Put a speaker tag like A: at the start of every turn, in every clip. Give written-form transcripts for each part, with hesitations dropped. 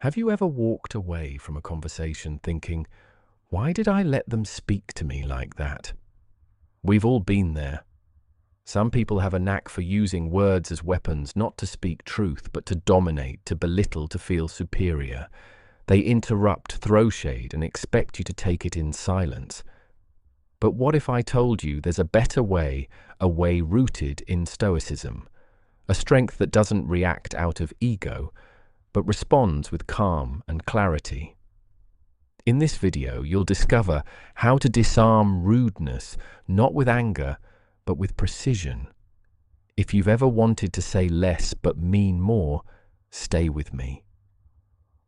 A: Have you ever walked away from a conversation thinking, why did I let them speak to me like that? We've all been there. Some people have a knack for using words as weapons, not to speak truth, but to dominate, to belittle, to feel superior. They interrupt, throw shade, and expect you to take it in silence. But what if I told you there's a better way, a way rooted in Stoicism, a strength that doesn't react out of ego, but responds with calm and clarity? In this video, you'll discover how to disarm rudeness, not with anger, but with precision. If you've ever wanted to say less but mean more, stay with me.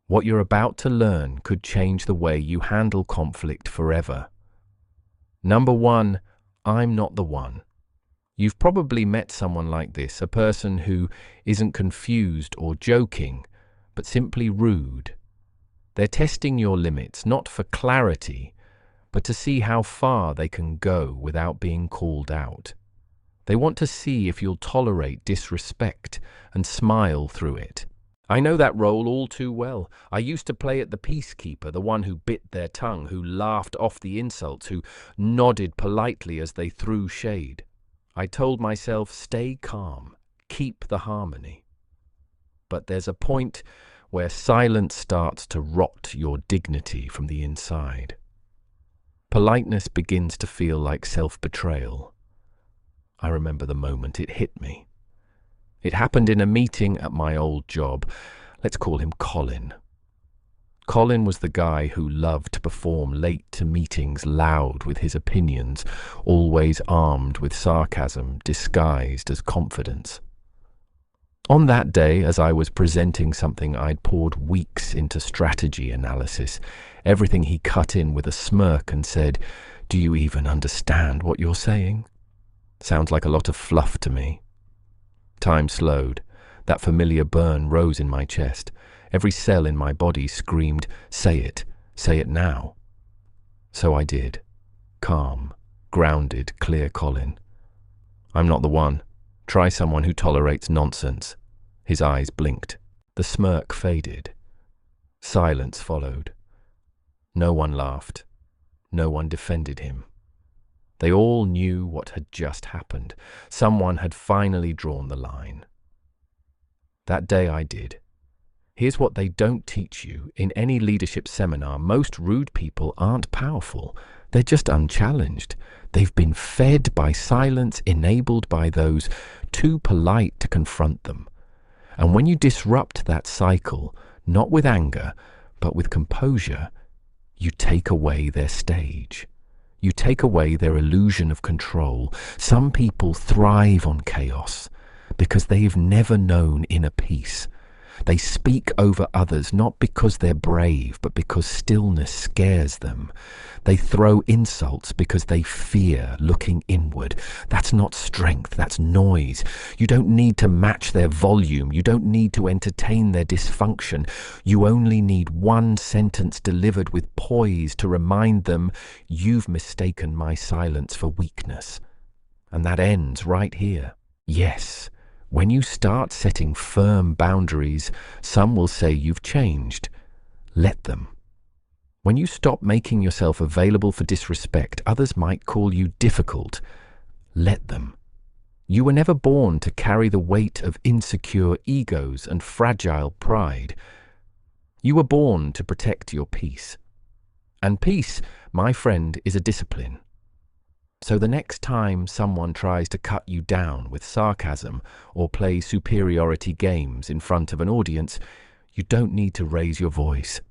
A: What you're about to learn could change the way you handle conflict forever. Number 1, I'm not the one. You've probably met someone like this, a person who isn't confused or joking, but simply rude. They're testing your limits, not for clarity, but to see how far they can go without being called out. They want to see if you'll tolerate disrespect and smile through it. I know that role all too well. I used to play at the peacekeeper, the one who bit their tongue, who laughed off the insults, who nodded politely as they threw shade. I told myself, stay calm, keep the harmony. But there's a point where silence starts to rot your dignity from the inside. Politeness begins to feel like self-betrayal. I remember the moment it hit me. It happened in a meeting at my old job. Let's call him Colin. Colin was the guy who loved to perform late to meetings loud with his opinions, always armed with sarcasm disguised as confidence. On that day, as I was presenting something I'd poured weeks into strategy analysis, everything he cut in with a smirk and said, "Do you even understand what you're saying?" Sounds like a lot of fluff to me. Time slowed. That familiar burn rose in my chest. Every cell in my body screamed, say it now. So I did. Calm, grounded, clear Colin. I'm not the one. Try someone who tolerates nonsense. His eyes blinked. The smirk faded. Silence followed. No one laughed. No one defended him. They all knew what had just happened. Someone had finally drawn the line. That day I did. Here's what they don't teach you in any leadership seminar. Most rude people aren't powerful. They're just unchallenged. They've been fed by silence, enabled by those too polite to confront them. And when you disrupt that cycle, not with anger, but with composure, you take away their stage. You take away their illusion of control. Some people thrive on chaos because they've never known inner peace. They speak over others not because they're brave, but because stillness scares them. They throw insults because they fear looking inward. That's not strength, that's noise. You don't need to match their volume. You don't need to entertain their dysfunction. You only need one sentence delivered with poise to remind them, you've mistaken my silence for weakness. And that ends right here. Yes. When you start setting firm boundaries, some will say you've changed. Let them. When you stop making yourself available for disrespect, others might call you difficult. Let them. You were never born to carry the weight of insecure egos and fragile pride. You were born to protect your peace. And peace, my friend, is a discipline. So the next time someone tries to cut you down with sarcasm or play superiority games in front of an audience, you don't need to raise your voice.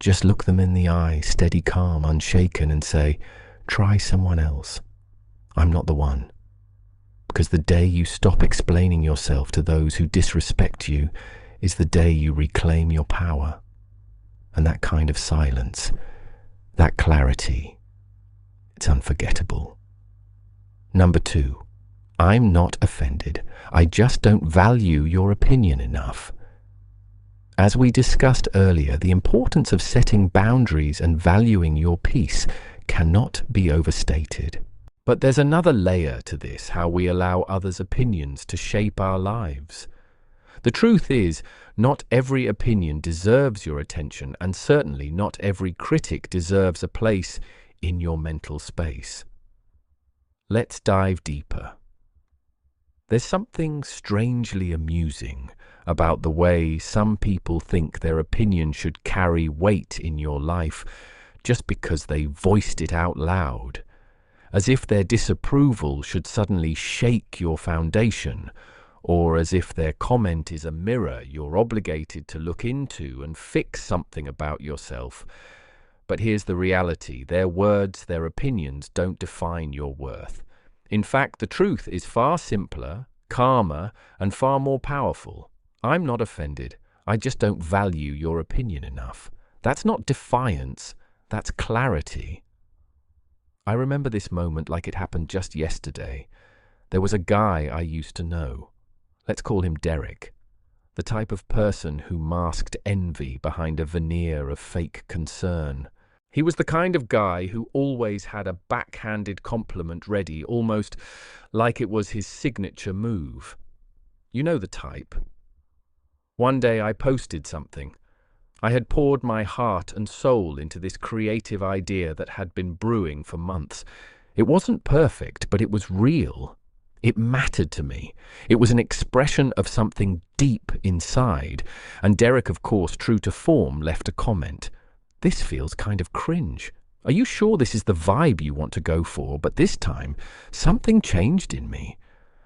A: Just look them in the eye, steady, calm, unshaken, and say, try someone else. I'm not the one. Because the day you stop explaining yourself to those who disrespect you is the day you reclaim your power. And that kind of silence, that clarity, it's unforgettable. Number 2, I'm not offended. I just don't value your opinion enough. As we discussed earlier, the importance of setting boundaries and valuing your peace cannot be overstated. But there's another layer to this, how we allow others' opinions to shape our lives. The truth is, not every opinion deserves your attention, and certainly not every critic deserves a place in your mental space. Let's dive deeper. There's something strangely amusing about the way some people think their opinion should carry weight in your life just because they voiced it out loud, as if their disapproval should suddenly shake your foundation, or as if their comment is a mirror you're obligated to look into and fix something about yourself. But here's the reality: their words, their opinions don't define your worth. In fact, the truth is far simpler, calmer, and far more powerful. I'm not offended. I just don't value your opinion enough. That's not defiance, that's clarity. I remember this moment like it happened just yesterday. There was a guy I used to know. Let's call him Derek. The type of person who masked envy behind a veneer of fake concern. He was the kind of guy who always had a backhanded compliment ready, almost like it was his signature move. You know the type. One day I posted something. I had poured my heart and soul into this creative idea that had been brewing for months. It wasn't perfect, but it was real. It mattered to me. It was an expression of something deep inside. And Derek, of course, true to form, left a comment. "This feels kind of cringe. Are you sure this is the vibe you want to go for?" But this time, something changed in me.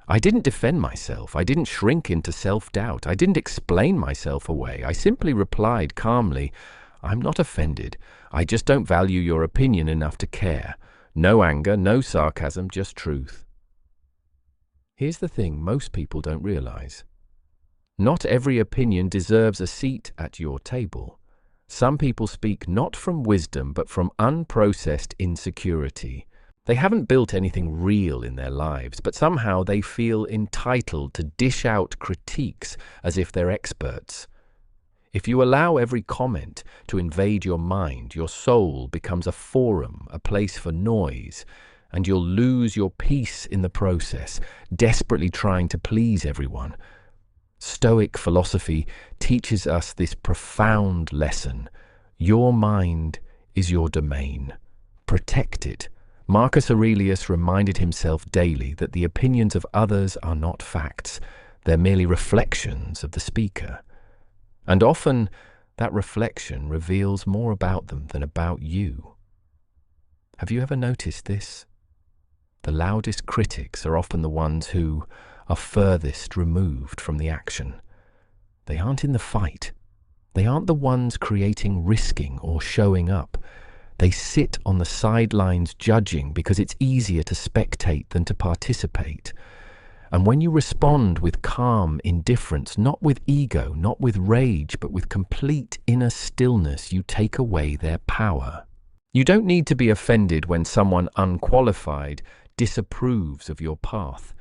A: I didn't defend myself. I didn't shrink into self-doubt. I didn't explain myself away. I simply replied calmly, "I'm not offended. I just don't value your opinion enough to care. No anger, no sarcasm, just truth." Here's the thing most people don't realize. Not every opinion deserves a seat at your table. Some people speak not from wisdom, but from unprocessed insecurity. They haven't built anything real in their lives, but somehow they feel entitled to dish out critiques as if they're experts. If you allow every comment to invade your mind, your soul becomes a forum, a place for noise, and you'll lose your peace in the process, desperately trying to please everyone. Stoic philosophy teaches us this profound lesson. Your mind is your domain. Protect it. Marcus Aurelius reminded himself daily that the opinions of others are not facts. They're merely reflections of the speaker. And often, that reflection reveals more about them than about you. Have you ever noticed this? The loudest critics are often the ones who are furthest removed from the action. They aren't in the fight. They aren't the ones creating, risking, or showing up. They sit on the sidelines judging because it's easier to spectate than to participate. And when you respond with calm indifference, not with ego, not with rage, but with complete inner stillness, you take away their power. You don't need to be offended when someone unqualified disapproves of your path.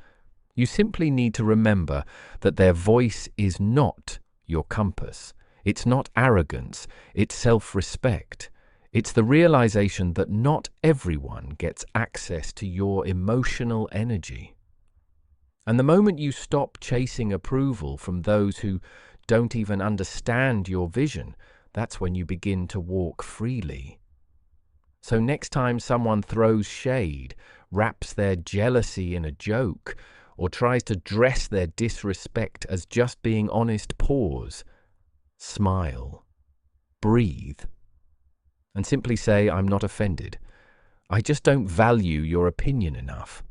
A: You simply need to remember that their voice is not your compass. It's not arrogance, it's self-respect. It's the realization that not everyone gets access to your emotional energy. And the moment you stop chasing approval from those who don't even understand your vision, that's when you begin to walk freely. So next time someone throws shade, wraps their jealousy in a joke, or tries to dress their disrespect as just being honest, pause, smile, breathe, and simply say, "I'm not offended. I just don't value your opinion enough."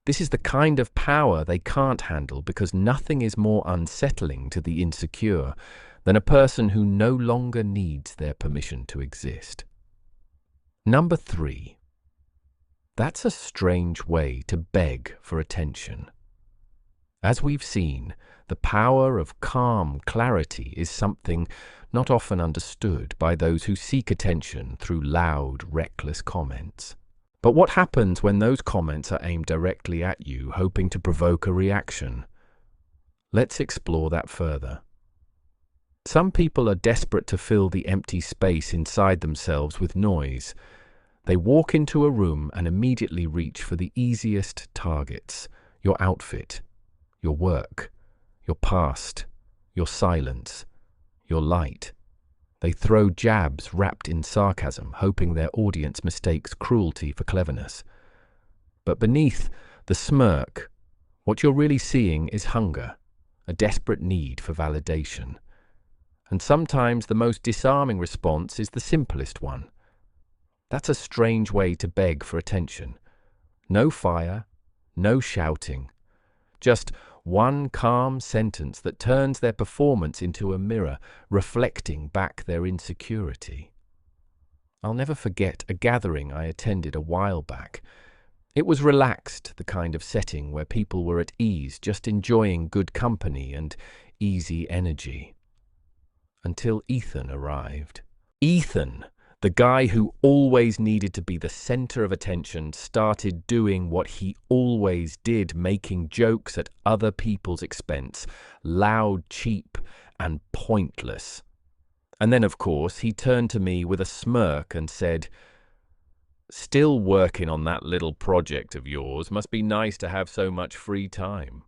A: This is the kind of power they can't handle, because nothing is more unsettling to the insecure than a person who no longer needs their permission to exist. Number 3. That's a strange way to beg for attention. As we've seen, the power of calm clarity is something not often understood by those who seek attention through loud, reckless comments. But what happens when those comments are aimed directly at you, hoping to provoke a reaction? Let's explore that further. Some people are desperate to fill the empty space inside themselves with noise. They walk into a room and immediately reach for the easiest targets: your outfit, your work, your past, your silence, your light. They throw jabs wrapped in sarcasm, hoping their audience mistakes cruelty for cleverness. But beneath the smirk, what you're really seeing is hunger, a desperate need for validation. And sometimes the most disarming response is the simplest one. That's a strange way to beg for attention. No fire, no shouting, just one calm sentence that turns their performance into a mirror, reflecting back their insecurity. I'll never forget a gathering I attended a while back. It was relaxed, the kind of setting where people were at ease, just enjoying good company and easy energy. Until Ethan arrived. Ethan, the guy who always needed to be the center of attention, started doing what he always did, making jokes at other people's expense, loud, cheap, and pointless. And then, of course, he turned to me with a smirk and said, "Still working on that little project of yours. Must be nice to have so much free time."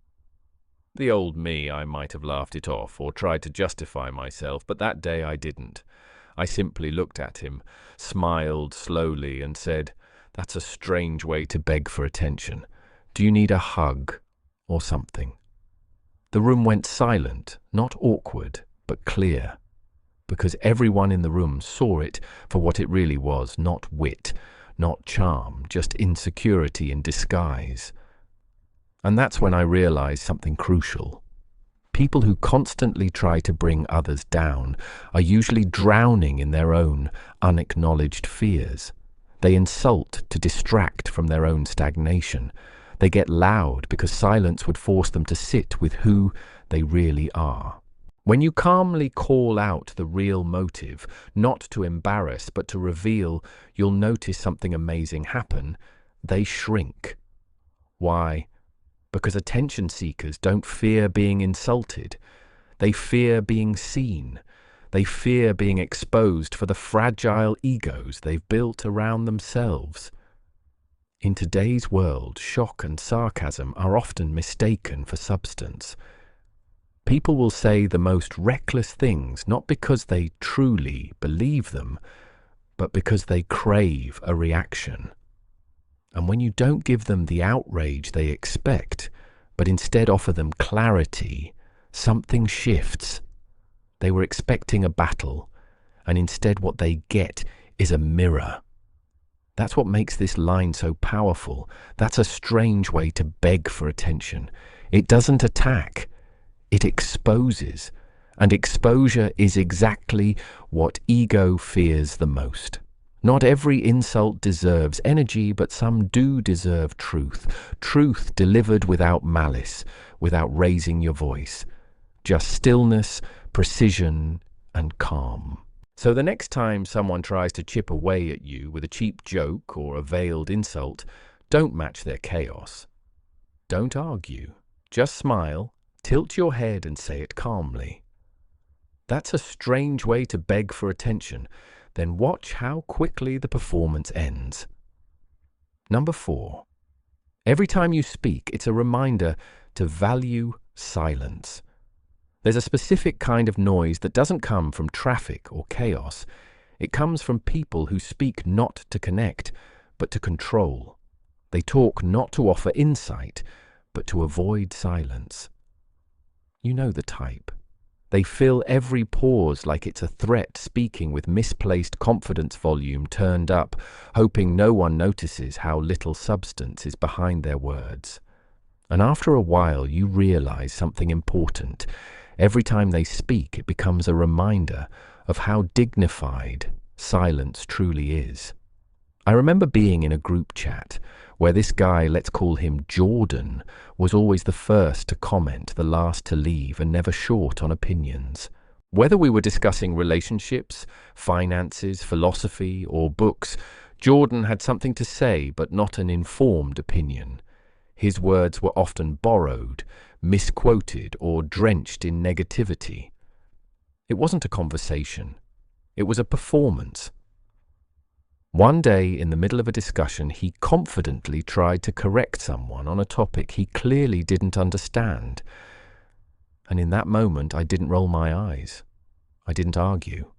A: The old me, I might have laughed it off or tried to justify myself, but that day I didn't. I simply looked at him, smiled slowly, and said, "That's a strange way to beg for attention. Do you need a hug or something?" The room went silent, not awkward, but clear, because everyone in the room saw it for what it really was, not wit, not charm, just insecurity in disguise. And that's when I realized something crucial. People who constantly try to bring others down are usually drowning in their own unacknowledged fears. They insult to distract from their own stagnation. They get loud because silence would force them to sit with who they really are. When you calmly call out the real motive, not to embarrass but to reveal, you'll notice something amazing happen. They shrink. Why? Because attention seekers don't fear being insulted. They fear being seen. They fear being exposed for the fragile egos they've built around themselves. In today's world, shock and sarcasm are often mistaken for substance. People will say the most reckless things not because they truly believe them, but because they crave a reaction. And when you don't give them the outrage they expect, but instead offer them clarity, something shifts. They were expecting a battle, and instead what they get is a mirror. That's what makes this line so powerful. That's a strange way to beg for attention. It doesn't attack, it exposes. And exposure is exactly what ego fears the most. Not every insult deserves energy, but some do deserve truth. Truth delivered without malice, without raising your voice. Just stillness, precision, and calm. So the next time someone tries to chip away at you with a cheap joke or a veiled insult, don't match their chaos. Don't argue. Just smile, tilt your head, and say it calmly. That's a strange way to beg for attention. Then watch how quickly the performance ends. Number 4. Every time you speak, it's a reminder to value silence. There's a specific kind of noise that doesn't come from traffic or chaos. It comes from people who speak not to connect, but to control. They talk not to offer insight, but to avoid silence. You know the type. They fill every pause like it's a threat, speaking with misplaced confidence volume turned up, hoping no one notices how little substance is behind their words. And after a while, you realize something important. Every time they speak, it becomes a reminder of how dignified silence truly is. I remember being in a group chat where this guy, let's call him Jordan, was always the first to comment, the last to leave, and never short on opinions. Whether we were discussing relationships, finances, philosophy, or books, Jordan had something to say, but not an informed opinion. His words were often borrowed, misquoted, or drenched in negativity. It wasn't a conversation. It was a performance. One day, in the middle of a discussion, he confidently tried to correct someone on a topic he clearly didn't understand. And in that moment, I didn't roll my eyes. I didn't argue.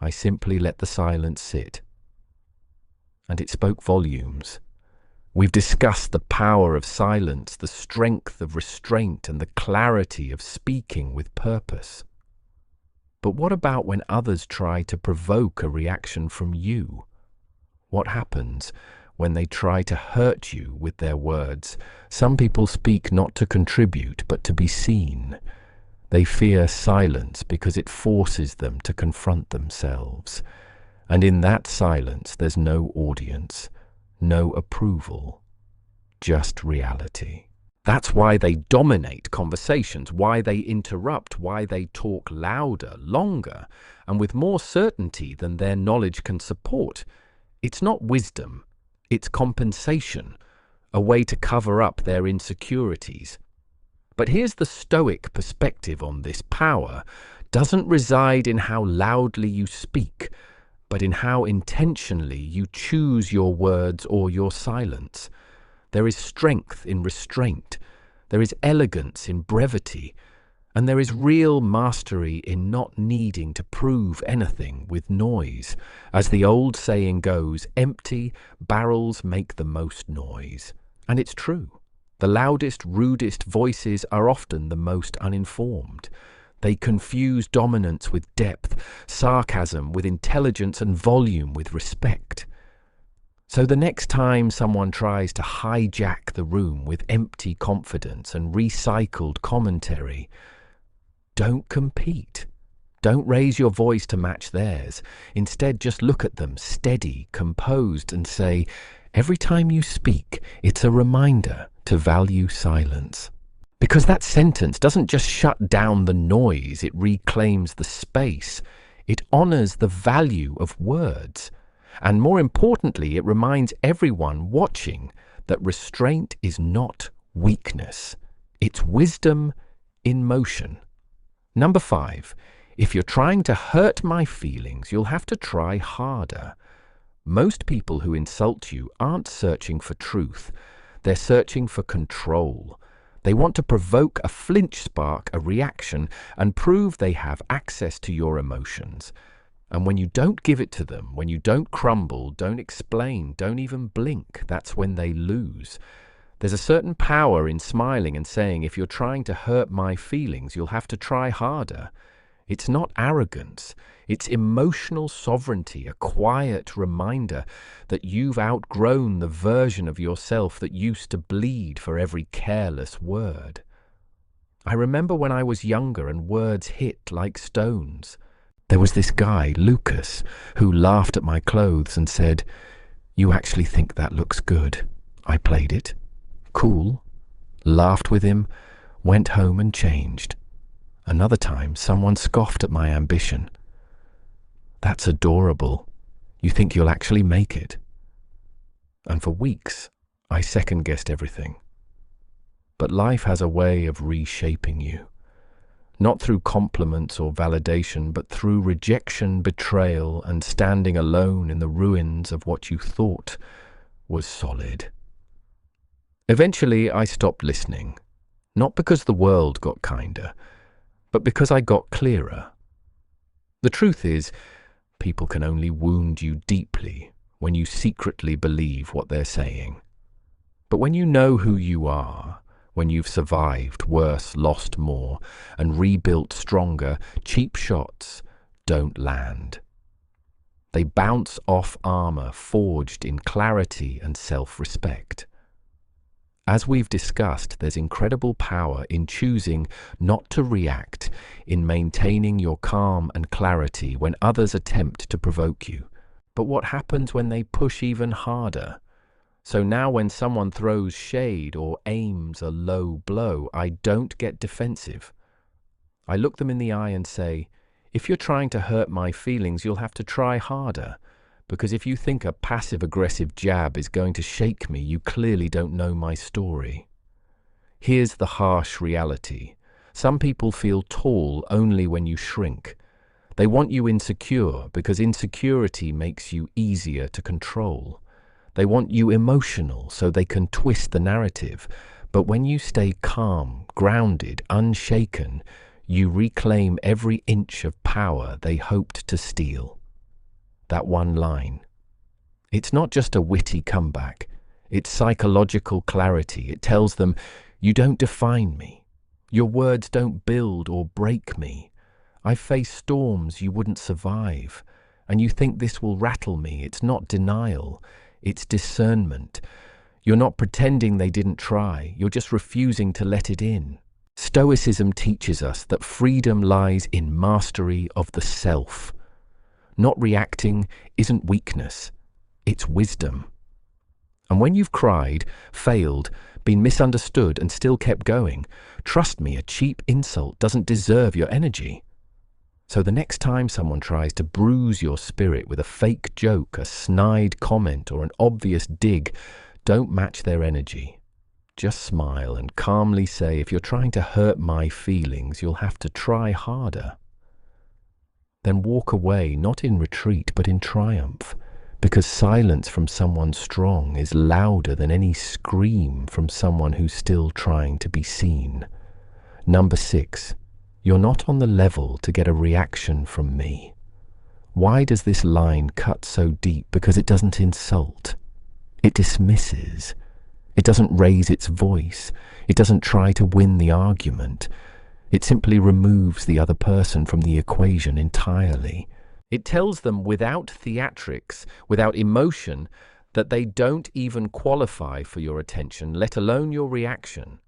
A: I simply let the silence sit. And it spoke volumes. We've discussed the power of silence, the strength of restraint, and the clarity of speaking with purpose. But what about when others try to provoke a reaction from you? What happens when they try to hurt you with their words? Some people speak not to contribute, but to be seen. They fear silence because it forces them to confront themselves. And in that silence, there's no audience, no approval, just reality. That's why they dominate conversations, why they interrupt, why they talk louder, longer, and with more certainty than their knowledge can support. It's not wisdom, it's compensation, a way to cover up their insecurities. But here's the Stoic perspective on this power. Doesn't reside in how loudly you speak, but in how intentionally you choose your words or your silence. There is strength in restraint, there is elegance in brevity, and there is real mastery in not needing to prove anything with noise. As the old saying goes, empty barrels make the most noise. And it's true. The loudest, rudest voices are often the most uninformed. They confuse dominance with depth, sarcasm with intelligence, and volume with respect. So the next time someone tries to hijack the room with empty confidence and recycled commentary, don't compete. Don't raise your voice to match theirs. Instead, just look at them, steady, composed, and say, every time you speak, it's a reminder to value silence. Because that sentence doesn't just shut down the noise, it reclaims the space. It honors the value of words. And more importantly, it reminds everyone watching that restraint is not weakness. It's wisdom in motion. Number 5, if you're trying to hurt my feelings, you'll have to try harder. Most people who insult you aren't searching for truth. They're searching for control. They want to provoke a flinch spark, a reaction, and prove they have access to your emotions. And when you don't give it to them, when you don't crumble, don't explain, don't even blink, that's when they lose. There's a certain power in smiling and saying, if you're trying to hurt my feelings, you'll have to try harder. It's not arrogance. It's emotional sovereignty, a quiet reminder that you've outgrown the version of yourself that used to bleed for every careless word. I remember when I was younger and words hit like stones. There was this guy, Lucas, who laughed at my clothes and said, "You actually think that looks good?" I played it. Cool. Laughed with him, went home and changed. Another time, someone scoffed at my ambition. "That's adorable. You think you'll actually make it?" And for weeks, I second-guessed everything. But life has a way of reshaping you. Not through compliments or validation, but through rejection, betrayal, and standing alone in the ruins of what you thought was solid. Eventually, I stopped listening. Not because the world got kinder, but because I got clearer. The truth is, people can only wound you deeply when you secretly believe what they're saying. But when you know who you are, when you've survived worse, lost more, and rebuilt stronger, cheap shots don't land. They bounce off armor forged in clarity and self-respect. As we've discussed, there's incredible power in choosing not to react, in maintaining your calm and clarity when others attempt to provoke you. But what happens when they push even harder? So now when someone throws shade or aims a low blow, I don't get defensive. I look them in the eye and say, if you're trying to hurt my feelings, you'll have to try harder. Because if you think a passive-aggressive jab is going to shake me, you clearly don't know my story. Here's the harsh reality. Some people feel tall only when you shrink. They want you insecure because insecurity makes you easier to control. They want you emotional so they can twist the narrative. But when you stay calm, grounded, unshaken, you reclaim every inch of power they hoped to steal. That one line. It's not just a witty comeback. It's psychological clarity. It tells them, you don't define me. Your words don't build or break me. I face storms you wouldn't survive. And you think this will rattle me. It's not denial. It's discernment. You're not pretending they didn't try. You're just refusing to let it in. Stoicism teaches us that freedom lies in mastery of the self. Not reacting isn't weakness. It's wisdom. And when you've cried, failed, been misunderstood and still kept going, trust me, a cheap insult doesn't deserve your energy. So the next time someone tries to bruise your spirit with a fake joke, a snide comment, or an obvious dig, don't match their energy. Just smile and calmly say, if you're trying to hurt my feelings, you'll have to try harder. Then walk away, not in retreat, but in triumph, because silence from someone strong is louder than any scream from someone who's still trying to be seen. Number 6, you're not on the level to get a reaction from me. Why does this line cut so deep? Because it doesn't insult. It dismisses. It doesn't raise its voice. It doesn't try to win the argument. It simply removes the other person from the equation entirely. It tells them without theatrics, without emotion, that they don't even qualify for your attention, let alone your reaction.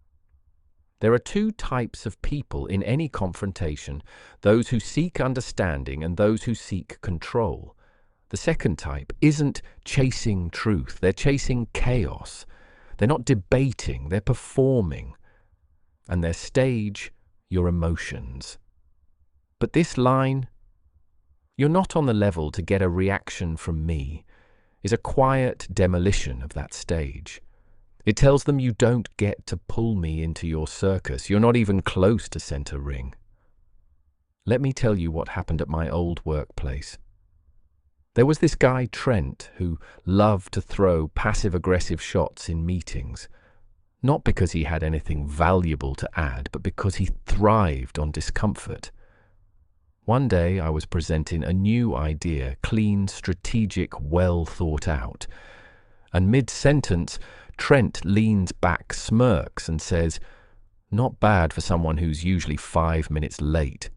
A: There are two types of people in any confrontation, those who seek understanding and those who seek control. The second type isn't chasing truth, they're chasing chaos. They're not debating, they're performing. And their stage, your emotions. But this line, you're not on the level to get a reaction from me, is a quiet demolition of that stage. It tells them you don't get to pull me into your circus. You're not even close to center ring. Let me tell you what happened at my old workplace. There was this guy, Trent, who loved to throw passive-aggressive shots in meetings. Not because he had anything valuable to add, but because he thrived on discomfort. One day I was presenting a new idea, clean, strategic, well thought out. And mid-sentence, Trent leans back, smirks, and says, "Not bad for someone who's usually 5 minutes late."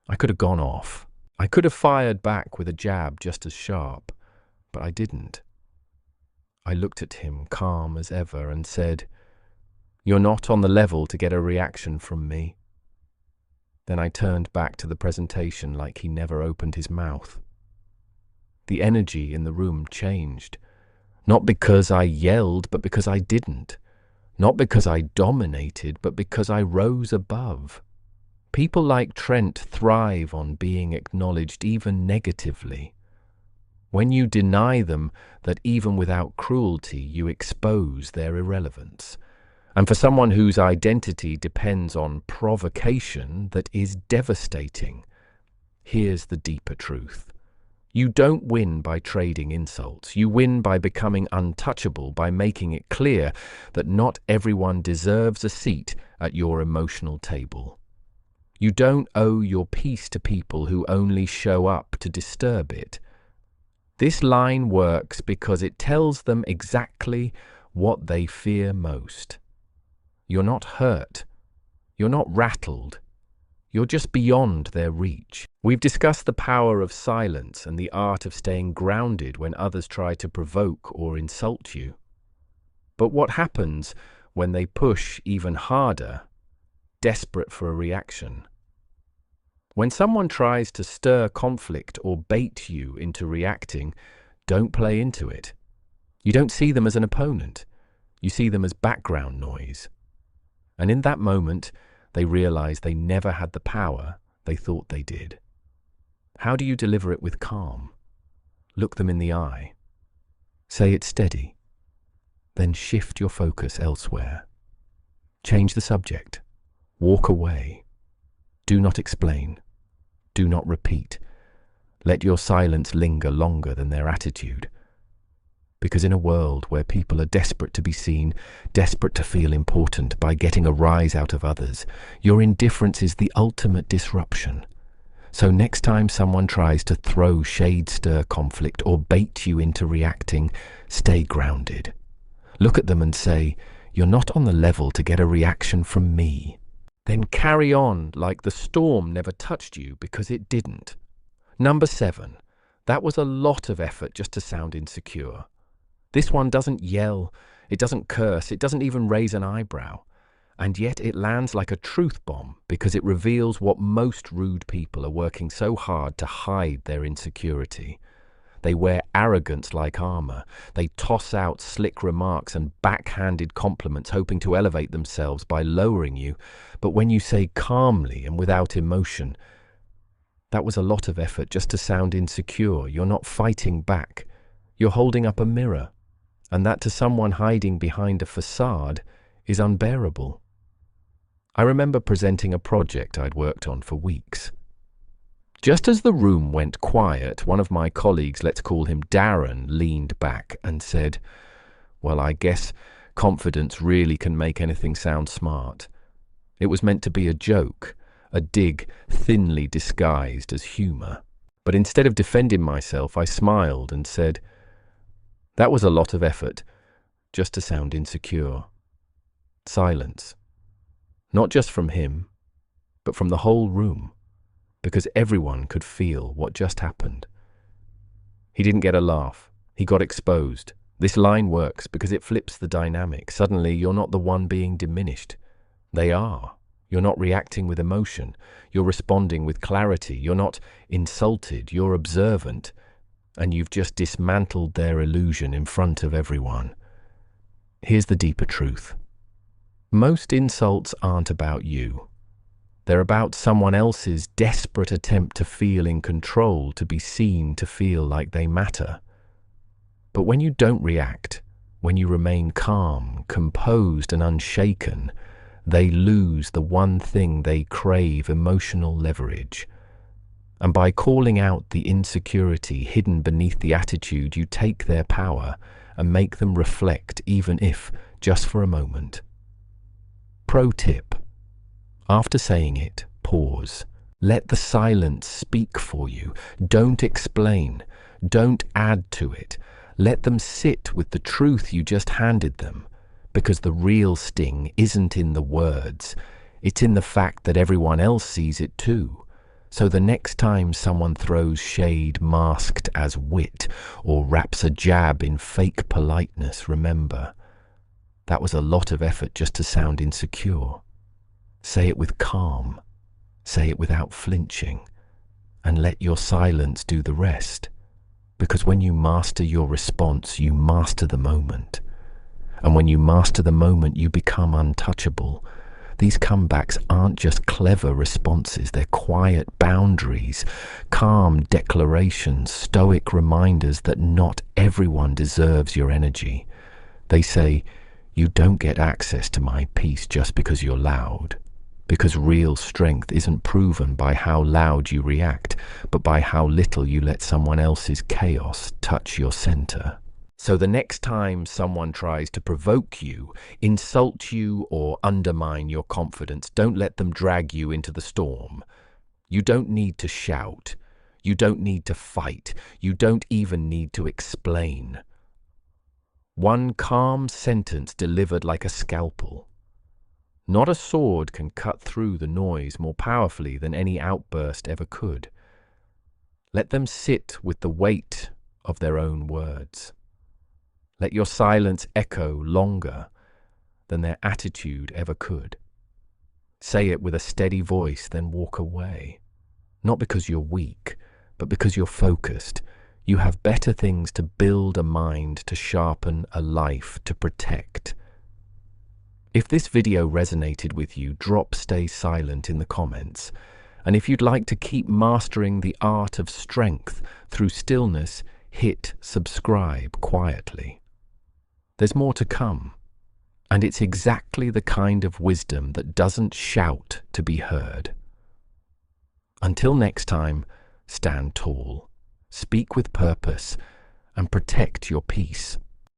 A: I could have gone off. I could have fired back with a jab just as sharp, but I didn't. I looked at him, calm as ever, and said, "You're not on the level to get a reaction from me." Then I turned back to the presentation like he never opened his mouth. The energy in the room changed. Not because I yelled, but because I didn't. Not because I dominated, but because I rose above. People like Trent thrive on being acknowledged even negatively. When you deny them that even without cruelty you expose their irrelevance. And for someone whose identity depends on provocation, that is devastating. Here's the deeper truth. You don't win by trading insults. You win by becoming untouchable, by making it clear that not everyone deserves a seat at your emotional table. You don't owe your peace to people who only show up to disturb it. This line works because it tells them exactly what they fear most. You're not hurt. You're not rattled. You're just beyond their reach. We've discussed the power of silence and the art of staying grounded when others try to provoke or insult you. But what happens when they push even harder, desperate for a reaction? When someone tries to stir conflict or bait you into reacting, don't play into it. You don't see them as an opponent. You see them as background noise. And in that moment, they realize they never had the power they thought they did. How do you deliver it with calm? Look them in the eye. Say it steady. Then shift your focus elsewhere. Change the subject. Walk away. Do not explain. Do not repeat. Let your silence linger longer than their attitude. Because in a world where people are desperate to be seen, desperate to feel important by getting a rise out of others, your indifference is the ultimate disruption. So next time someone tries to throw shade, stir conflict, or bait you into reacting, stay grounded. Look at them and say, "You're not on the level to get a reaction from me." Then carry on like the storm never touched you, because it didn't. Number 7. That was a lot of effort just to sound insecure. This one doesn't yell, it doesn't curse, it doesn't even raise an eyebrow. And yet it lands like a truth bomb because it reveals what most rude people are working so hard to hide their insecurity. They wear arrogance like armor. They toss out slick remarks and backhanded compliments, hoping to elevate themselves by lowering you. But when you say calmly and without emotion, "That was a lot of effort just to sound insecure," you're not fighting back. You're holding up a mirror. And that to someone hiding behind a facade is unbearable. I remember presenting a project I'd worked on for weeks. Just as the room went quiet, one of my colleagues, let's call him Darren, leaned back and said, "Well, I guess confidence really can make anything sound smart." It was meant to be a joke, a dig thinly disguised as humor. But instead of defending myself, I smiled and said, "That was a lot of effort, just to sound insecure." Silence. Not just from him, but from the whole room, because everyone could feel what just happened. He didn't get a laugh. He got exposed. This line works because it flips the dynamic. Suddenly, you're not the one being diminished. They are. You're not reacting with emotion. You're responding with clarity. You're not insulted. You're observant. And you've just dismantled their illusion in front of everyone. Here's the deeper truth. Most insults aren't about you. They're about someone else's desperate attempt to feel in control, to be seen, to feel like they matter. But when you don't react, when you remain calm, composed, and unshaken, they lose the one thing they crave: emotional leverage. And by calling out the insecurity hidden beneath the attitude, you take their power and make them reflect, even if just for a moment. Pro tip: after saying it, pause. Let the silence speak for you. Don't explain. Don't add to it. Let them sit with the truth you just handed them, because the real sting isn't in the words. It's in the fact that everyone else sees it too. So the next time someone throws shade masked as wit or wraps a jab in fake politeness, remember, that was a lot of effort just to sound insecure. Say it with calm. Say it without flinching. And let your silence do the rest. Because when you master your response, you master the moment. And when you master the moment, you become untouchable. These comebacks aren't just clever responses, they're quiet boundaries, calm declarations, stoic reminders that not everyone deserves your energy. They say, "You don't get access to my peace just because you're loud." Because real strength isn't proven by how loud you react, but by how little you let someone else's chaos touch your center. So the next time someone tries to provoke you, insult you, or undermine your confidence, don't let them drag you into the storm. You don't need to shout. You don't need to fight. You don't even need to explain. One calm sentence delivered like a scalpel. Not a sword can cut through the noise more powerfully than any outburst ever could. Let them sit with the weight of their own words. Let your silence echo longer than their attitude ever could. Say it with a steady voice, then walk away. Not because you're weak, but because you're focused. You have better things to build a mind, to sharpen a life, to protect. If this video resonated with you, drop "stay silent" in the comments. And if you'd like to keep mastering the art of strength through stillness, hit subscribe quietly. There's more to come, and it's exactly the kind of wisdom that doesn't shout to be heard. Until next time, stand tall, speak with purpose, and protect your peace.